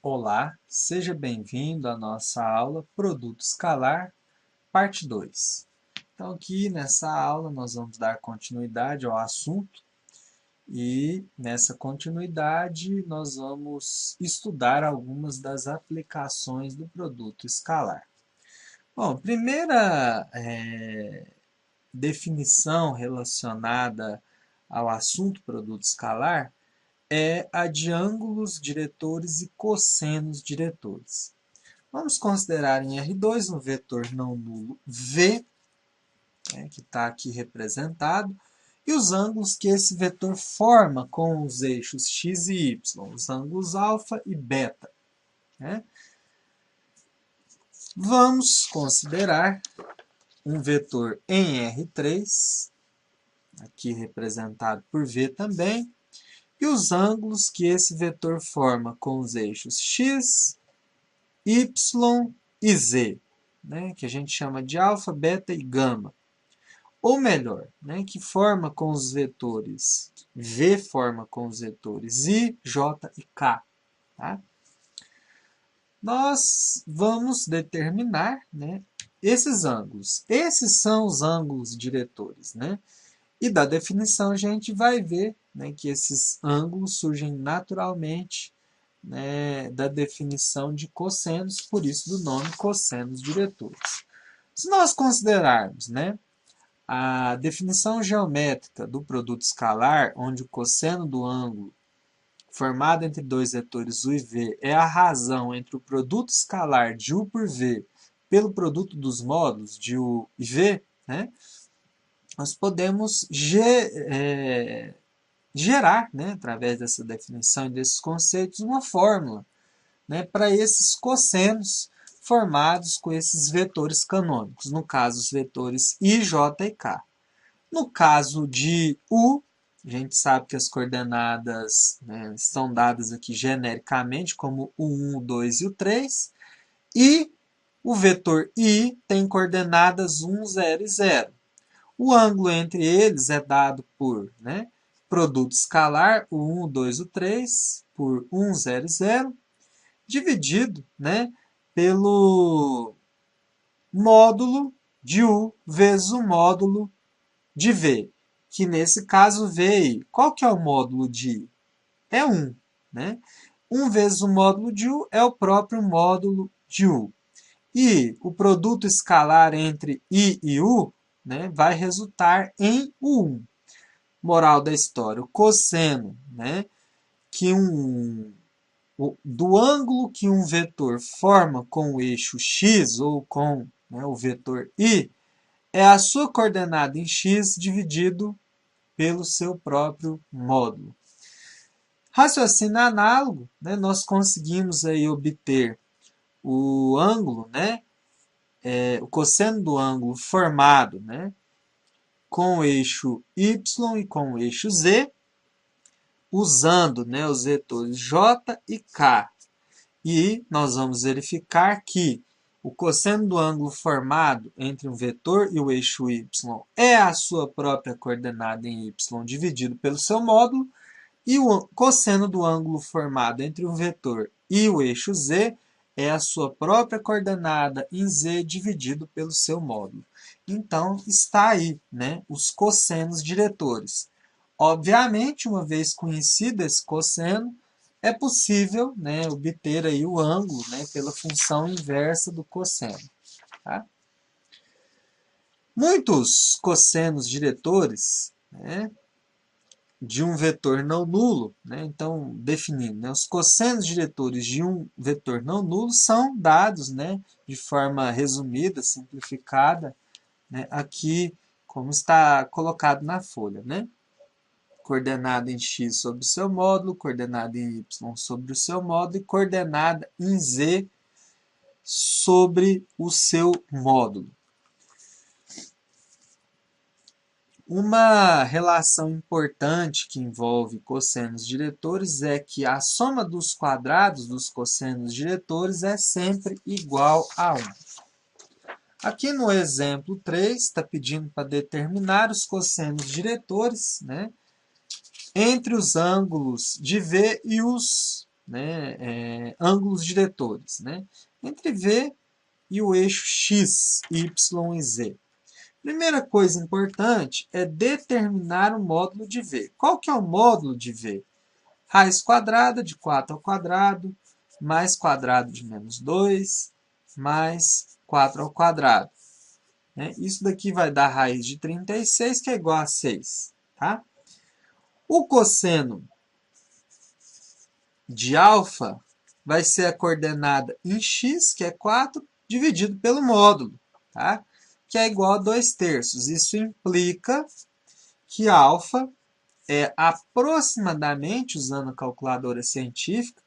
Olá, seja bem-vindo à nossa aula Produto Escalar, parte 2. Então, aqui nessa aula, nós vamos dar continuidade ao assunto e nessa continuidade nós vamos estudar algumas das aplicações do produto escalar. Bom, primeira definição relacionada ao assunto produto escalar é a de ângulos diretores e cossenos diretores. Vamos considerar em R2 um vetor não nulo V, que está aqui representado, e os ângulos que esse vetor forma com os eixos x e y, os ângulos alfa e beta. Né? Vamos considerar um vetor em R3, aqui representado por V também, e os ângulos que esse vetor forma com os eixos x, y e z, né, que a gente chama de alfa, beta e gama. Ou melhor, né, que forma com os vetores V forma com os vetores I, J e K. Tá? Nós vamos determinar, né, esses ângulos. Esses são os ângulos diretores. Né? E da definição a gente vai ver, né, que esses ângulos surgem naturalmente, né, da definição de cossenos, por isso do nome cossenos diretores. Se nós considerarmos, né, a definição geométrica do produto escalar, onde o cosseno do ângulo formado entre dois vetores U e V é a razão entre o produto escalar de U por V pelo produto dos módulos de U e V, né, nós podemos gerar, né, através dessa definição e desses conceitos, uma fórmula, né, para esses cossenos formados com esses vetores canônicos, no caso os vetores I, J e K. No caso de U, a gente sabe que as coordenadas, né, estão dadas aqui genericamente como o 1, o 2 e o 3, e o vetor I tem coordenadas 1, 0 e 0. O ângulo entre eles é dado por, né, produto escalar, o 1, o 2 e o 3, por 1, 0 e 0, dividido, né, pelo módulo de U vezes o módulo de V, que nesse caso V, qual que é o módulo de I? É 1. Né? 1 vezes o módulo de U é o próprio módulo de U. E o produto escalar entre I e U, né, vai resultar em U1. Moral da história, o cosseno, né, do ângulo que um vetor forma com o eixo x ou com, né, o vetor y é a sua coordenada em x dividido pelo seu próprio módulo. Raciocínio análogo, né, nós conseguimos aí obter o ângulo, né, o cosseno do ângulo formado, né, com o eixo y e com o eixo z, usando, né, os vetores j e k. E nós vamos verificar que o cosseno do ângulo formado entre um vetor e o eixo y é a sua própria coordenada em y dividido pelo seu módulo, e o cosseno do ângulo formado entre o vetor e o eixo z é a sua própria coordenada em z dividido pelo seu módulo. Então, está aí, né, os cossenos diretores. Obviamente, uma vez conhecido esse cosseno, é possível, né, obter aí o ângulo, né, pela função inversa do cosseno. Tá? Muitos cossenos diretores, né, de um vetor não nulo, né, então, definindo, né, os cossenos diretores de um vetor não nulo são dados, né, de forma resumida, simplificada, né, aqui como está colocado na folha. Né? Coordenada em x sobre o seu módulo, coordenada em y sobre o seu módulo e coordenada em z sobre o seu módulo. Uma relação importante que envolve cossenos diretores é que a soma dos quadrados dos cossenos diretores é sempre igual a 1. Aqui no exemplo 3, está pedindo para determinar os cossenos diretores, né, entre os ângulos de V e os né, ângulos diretores, né, entre V e o eixo X, Y e Z. Primeira coisa importante é determinar o módulo de V. Qual que é o módulo de V? Raiz quadrada de 4 ao quadrado, mais quadrado de menos 2, mais 4 ao quadrado. Isso daqui vai dar raiz de 36, que é igual a 6. Tá? O cosseno de alfa vai ser a coordenada em x, que é 4, dividido pelo módulo, tá? Que é igual a 2/3. Isso implica que alfa é aproximadamente, usando a calculadora científica,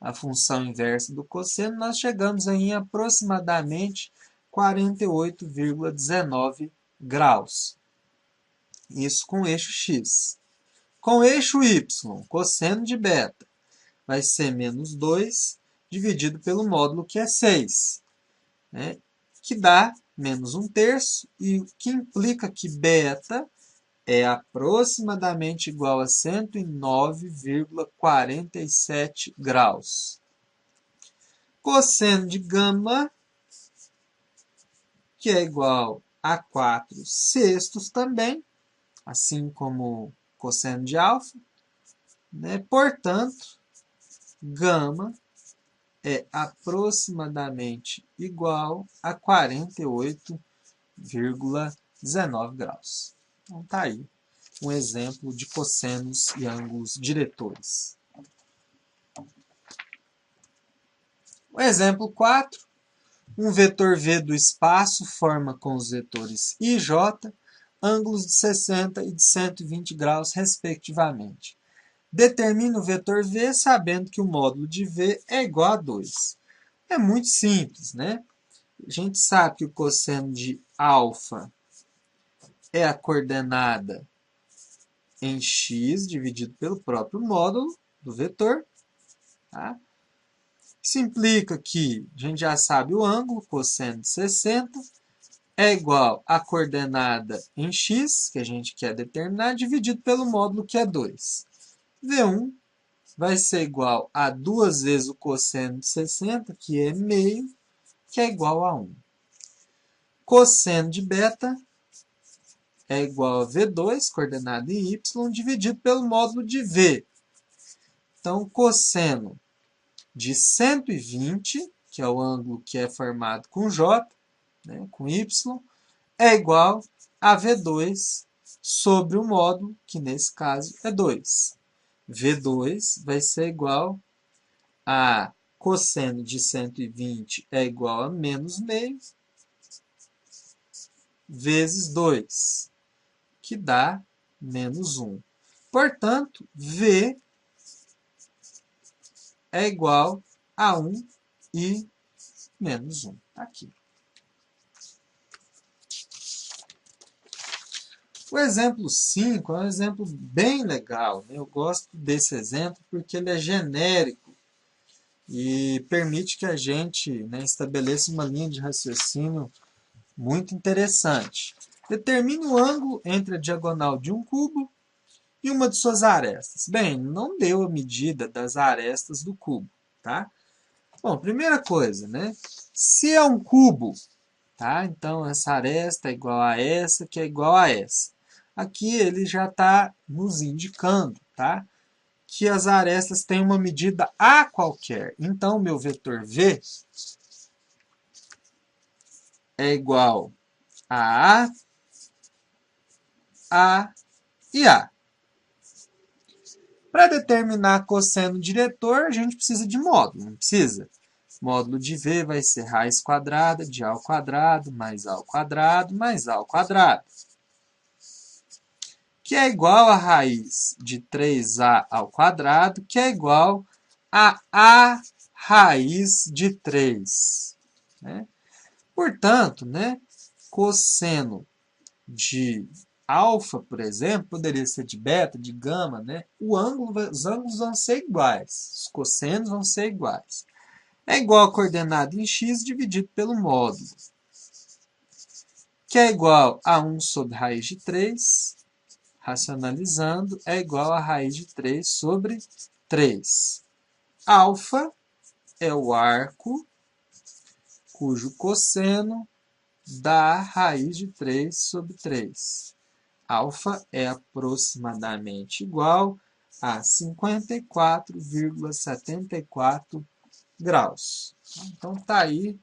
a função inversa do cosseno, nós chegamos aí em aproximadamente 48,19 graus. Isso com o eixo x. Com o eixo y, cosseno de beta vai ser menos 2 dividido pelo módulo, que é 6, né? Que dá menos 1/3, e que implica que beta é aproximadamente igual a 109,47 graus. Cosseno de gama, que é igual a 4/6 também, assim como cosseno de alfa, né? Portanto, gama é aproximadamente igual a 48,19 graus. Então, tá aí um exemplo de cossenos e ângulos diretores. O exemplo 4. Um vetor V do espaço forma com os vetores I e J ângulos de 60 e de 120 graus, respectivamente. Determine o vetor V sabendo que o módulo de V é igual a 2. É muito simples, né? A gente sabe que o cosseno de alfa é a coordenada em x dividido pelo próprio módulo do vetor. Tá? Isso implica que a gente já sabe o ângulo, cosseno de 60, é igual à coordenada em x, que a gente quer determinar, dividido pelo módulo, que é 2. V1 vai ser igual a 2 vezes o cosseno de 60, que é meio, que é igual a 1. Cosseno de beta é igual a V2, coordenada em y, dividido pelo módulo de V. Então, cosseno de 120, que é o ângulo que é formado com J, né, com Y, é igual a V2 sobre o módulo, que nesse caso é 2. V2 vai ser igual a cosseno de 120 é igual a menos meio, vezes 2, que dá menos 1. Portanto, V é igual a 1 e menos 1. Aqui. O exemplo 5 é um exemplo bem legal. Eu gosto desse exemplo porque ele é genérico e permite que a gente, né, estabeleça uma linha de raciocínio muito interessante. Determine o ângulo entre a diagonal de um cubo e uma de suas arestas. Bem, não deu a medida das arestas do cubo, tá? Bom, primeira coisa, né? Se é um cubo, tá? Então essa aresta é igual a essa, que é igual a essa. Aqui ele já está nos indicando, tá? Que as arestas têm uma medida A qualquer. Então, meu vetor V é igual a A e A. Para determinar cosseno diretor, a gente precisa de módulo, não precisa? Módulo de V vai ser raiz quadrada de A ao quadrado, mais A ao quadrado, mais A ao quadrado. Que é igual a raiz de 3A ao quadrado, que é igual a A raiz de 3. Né? Portanto, né, cosseno de alfa, por exemplo, poderia ser de beta, de gama, né? Os ângulos vão ser iguais, os cossenos vão ser iguais. É igual a coordenada em x dividido pelo módulo, que é igual a 1 sobre raiz de 3, racionalizando, é igual a raiz de 3 sobre 3. Alfa é o arco cujo cosseno dá raiz de 3 sobre 3. Alfa é aproximadamente igual a 54,74 graus. Então, está aí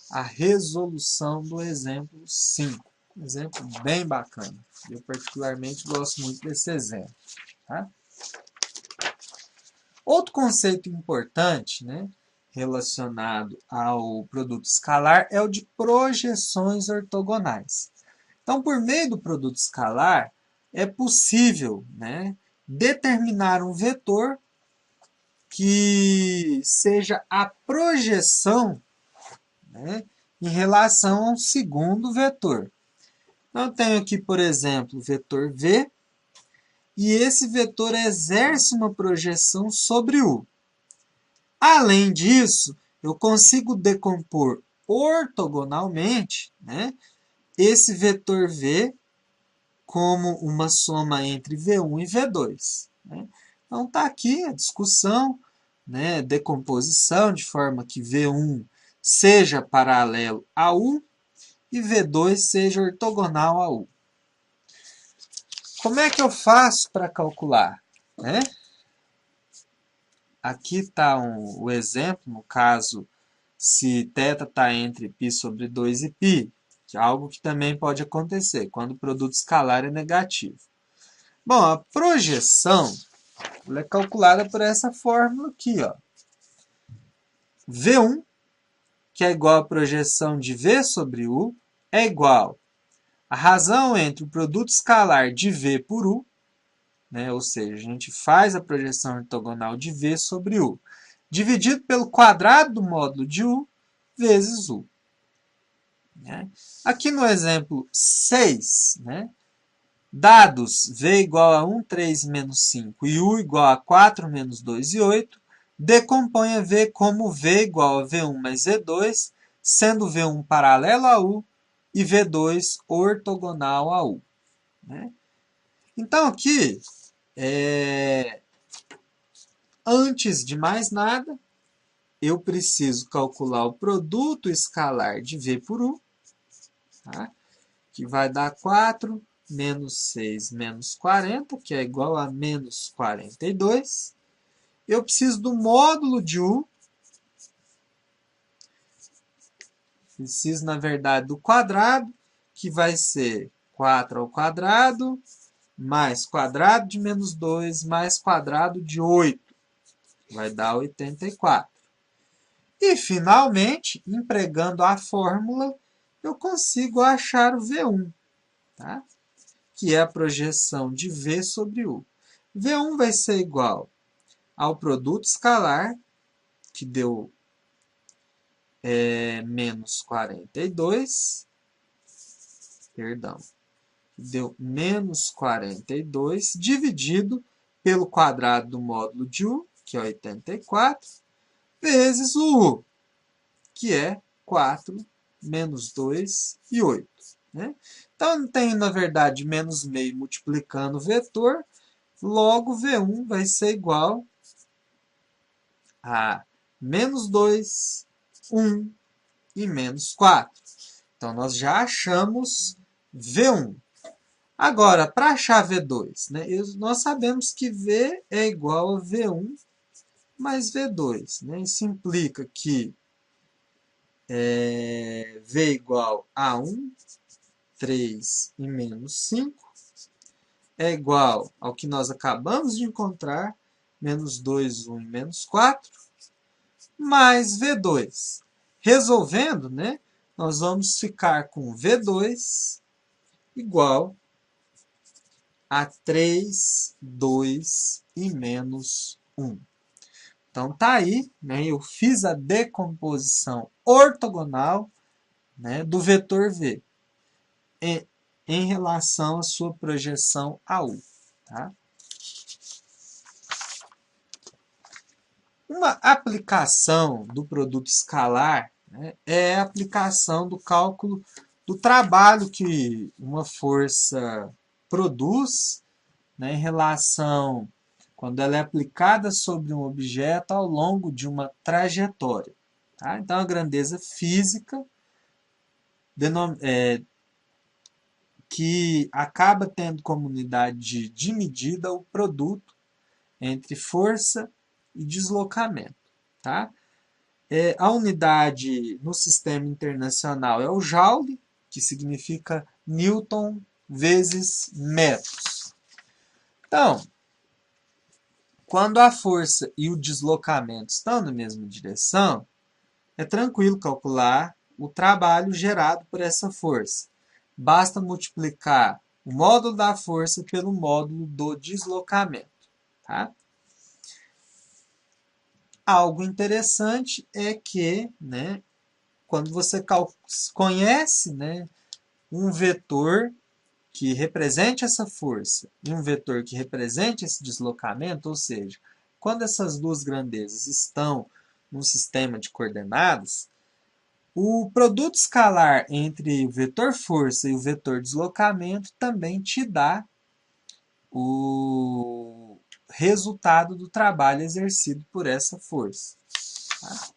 a resolução do exemplo 5. Um exemplo bem bacana. Eu, particularmente, gosto muito desse exemplo. Tá? Outro conceito importante, né, relacionado ao produto escalar é o de projeções ortogonais. Então, por meio do produto escalar, é possível, né, determinar um vetor que seja a projeção, né, em relação a um segundo vetor. Então, eu tenho aqui, por exemplo, o vetor V, e esse vetor exerce uma projeção sobre U. Além disso, eu consigo decompor ortogonalmente, né, esse vetor V como uma soma entre V1 e V2. Né? Então, está aqui a discussão, né, decomposição, de forma que V1 seja paralelo a U e V2 seja ortogonal a U. Como é que eu faço para calcular? Né? Aqui está o exemplo, no caso, se θ está entre π sobre 2 e π, que é algo que também pode acontecer quando o produto escalar é negativo. Bom, a projeção ela é calculada por essa fórmula aqui, ó. V1, que é igual à projeção de V sobre U, é igual à razão entre o produto escalar de V por U, né? Ou seja, a gente faz a projeção ortogonal de V sobre U, dividido pelo quadrado do módulo de U, vezes U. Né? Aqui no exemplo 6, né? Dados V igual a 1, 3, menos 5 e U igual a 4, menos 2 e 8, decomponha V como V igual a V1 mais V2, sendo V1 paralelo a U e V2 ortogonal a U. Né? Então, aqui, antes de mais nada, eu preciso calcular o produto escalar de V por U, tá? Que vai dar 4 menos 6 menos 40, que é igual a menos 42. Eu preciso do módulo de U. Preciso, na verdade, do quadrado, que vai ser 4 ao quadrado, mais quadrado de menos 2, mais quadrado de 8. Vai dar 84. E, finalmente, empregando a fórmula, eu consigo achar o V1, tá? Que é a projeção de V sobre U. V1 vai ser igual ao produto escalar, que deu menos 42, perdão, que deu menos 42, dividido pelo quadrado do módulo de U, que é 84, vezes o U, que é 4, menos 2 e 8. Né? Então, tem, na verdade, menos meio multiplicando o vetor, logo V1 vai ser igual a menos 2, 1 e menos 4. Então, nós já achamos V1. Agora, para achar V2, né, nós sabemos que V é igual a V1 mais V2. Né? Isso implica que V igual a 1, 3 e menos 5 é igual ao que nós acabamos de encontrar, menos 2, 1 e menos 4, mais V2. Resolvendo, né, nós vamos ficar com V2 igual a 3, 2 e menos 1. Então, tá aí, né, eu fiz a decomposição ortogonal, né, do vetor V em relação à sua projeção a U. Tá? Uma aplicação do produto escalar, né, é a aplicação do cálculo do trabalho que uma força produz, né, em relação quando ela é aplicada sobre um objeto ao longo de uma trajetória. Tá? Então, a grandeza física que acaba tendo como unidade de medida o produto entre força e deslocamento. Tá? A unidade no sistema internacional é o Joule, que significa Newton vezes metros. Então, quando a força e o deslocamento estão na mesma direção, é tranquilo calcular o trabalho gerado por essa força. Basta multiplicar o módulo da força pelo módulo do deslocamento. Tá? Algo interessante é que, né, quando você conhece, né, um vetor que represente essa força e um vetor que represente esse deslocamento, ou seja, quando essas duas grandezas estão num sistema de coordenadas, o produto escalar entre o vetor força e o vetor deslocamento também te dá o resultado do trabalho exercido por essa força. Tá?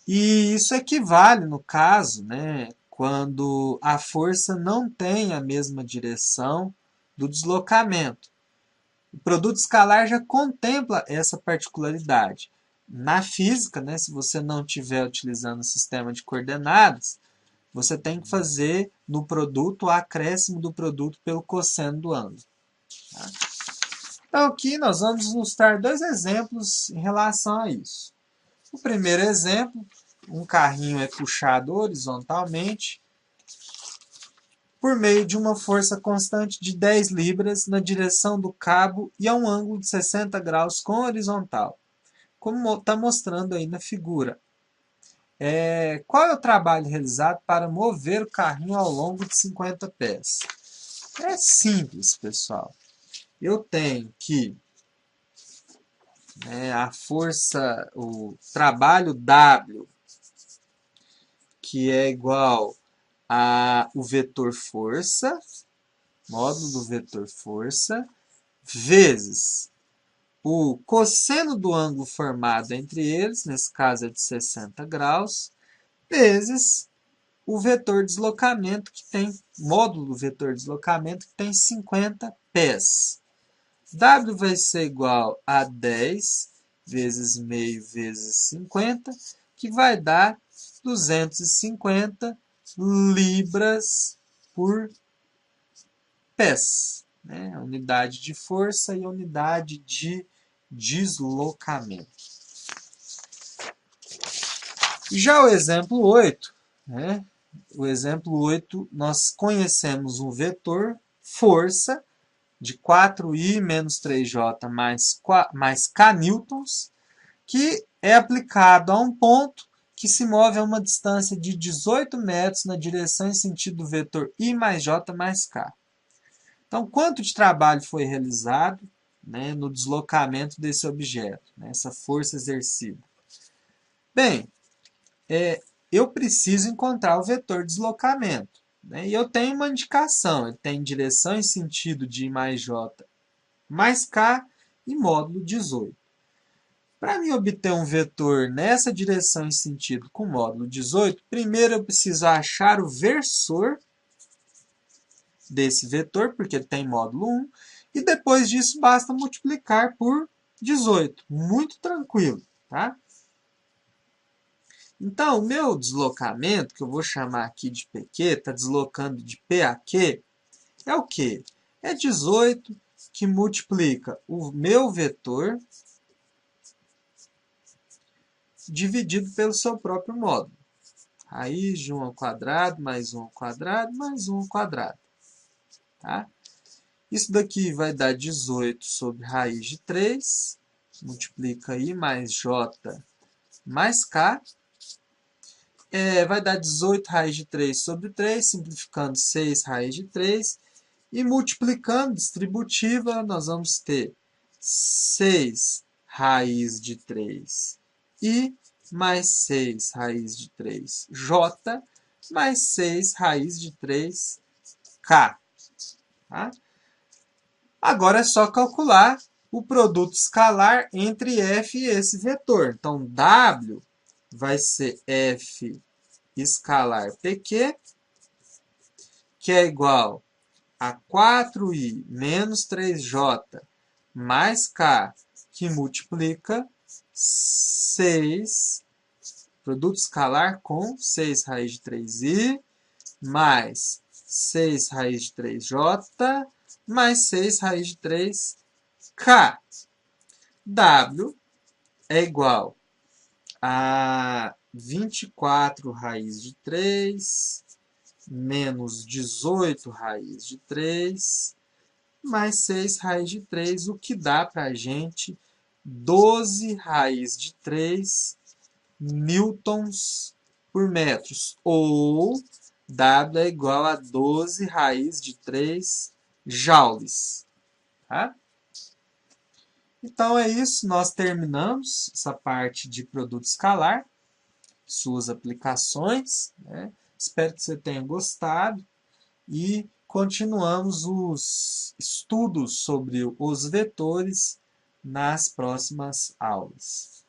E isso equivale, no caso, né, quando a força não tem a mesma direção do deslocamento. O produto escalar já contempla essa particularidade. Na física, né, se você não estiver utilizando o sistema de coordenadas, você tem que fazer no produto o acréscimo do produto pelo cosseno do ângulo. Tá? Então, aqui nós vamos ilustrar dois exemplos em relação a isso. O primeiro exemplo, um carrinho é puxado horizontalmente por meio de uma força constante de 10 libras na direção do cabo e a um ângulo de 60 graus com horizontal, como está mostrando aí na figura. Qual é o trabalho realizado para mover o carrinho ao longo de 50 pés? É simples, pessoal. Eu tenho que a força, o trabalho W, que é igual o vetor força, módulo do vetor força, vezes o cosseno do ângulo formado entre eles, nesse caso é de 60 graus, vezes o vetor deslocamento que tem, módulo do vetor deslocamento que tem 50 pés. W vai ser igual a 10 vezes meio vezes 50, que vai dar 250 libras por pés. Né? Unidade de força e unidade de deslocamento. Já o exemplo 8, né? O exemplo 8, nós conhecemos um vetor força de 4i menos 3j mais k newtons, que é aplicado a um ponto que se move a uma distância de 18 metros na direção e sentido do vetor i mais j mais k. Então, quanto de trabalho foi realizado, né, no deslocamento desse objeto, né, essa força exercida? Bem, eu preciso encontrar o vetor deslocamento. Né, e eu tenho uma indicação, ele tem direção e sentido de I mais J mais K e módulo 18. Para mim obter um vetor nessa direção e sentido com módulo 18, primeiro eu preciso achar o versor desse vetor, porque ele tem módulo 1, e depois disso basta multiplicar por 18. Muito tranquilo, tá? Então, o meu deslocamento, que eu vou chamar aqui de PQ, está deslocando de P a Q, é o quê? É 18 que multiplica o meu vetor dividido pelo seu próprio módulo. Raiz de 1 ao quadrado, mais 1 ao quadrado, mais 1 ao quadrado. Tá? Isso daqui vai dar 18 sobre raiz de 3, multiplica I mais J mais K, vai dar 18 raiz de 3 sobre 3, simplificando 6 raiz de 3, e multiplicando distributiva, nós vamos ter 6 raiz de 3 I mais 6 raiz de 3 J mais 6 raiz de 3 K. Tá? Agora é só calcular o produto escalar entre f e esse vetor. Então, W vai ser f escalar PQ, que é igual a 4i menos 3j mais k, que multiplica 6, produto escalar com 6 raiz de 3i, mais 6 raiz de 3j, mais 6 raiz de 3k. W é igual a 24 raiz de 3 menos 18 raiz de 3 mais 6 raiz de 3, o que dá para a gente 12 raiz de 3 newtons por metros, ou W é igual a 12 raiz de 3 joules. Tá? Então é isso, nós terminamos essa parte de produto escalar, suas aplicações, né? Espero que você tenha gostado e continuamos os estudos sobre os vetores nas próximas aulas.